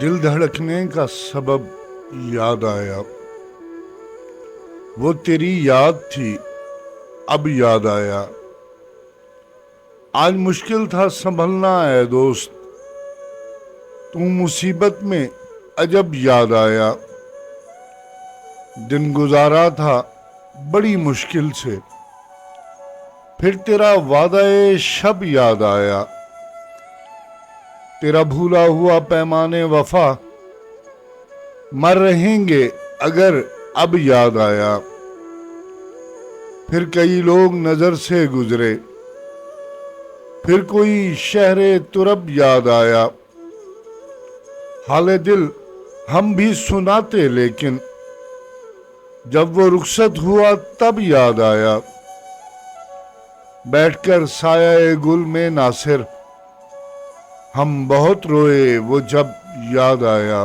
दिल धड़कने का सबब याद आया, वो तेरी याद थी अब याद आया। आज मुश्किल था संभलना है दोस्त, तू मुसीबत में अजब याद आया। दिन गुजारा था बड़ी मुश्किल से, फिर तेरा वादा शब याद आया। तेरा भूला हुआ पैमाने वफा, मर रहेंगे अगर अब याद आया। फिर कई लोग नजर से गुजरे, फिर कोई शहरे तुरब याद आया। हाले दिल हम भी सुनाते लेकिन जब वो रुखसत हुआ तब याद आया। बैठकर साया गुल में नासिर हम बहुत रोए वो जब याद आया।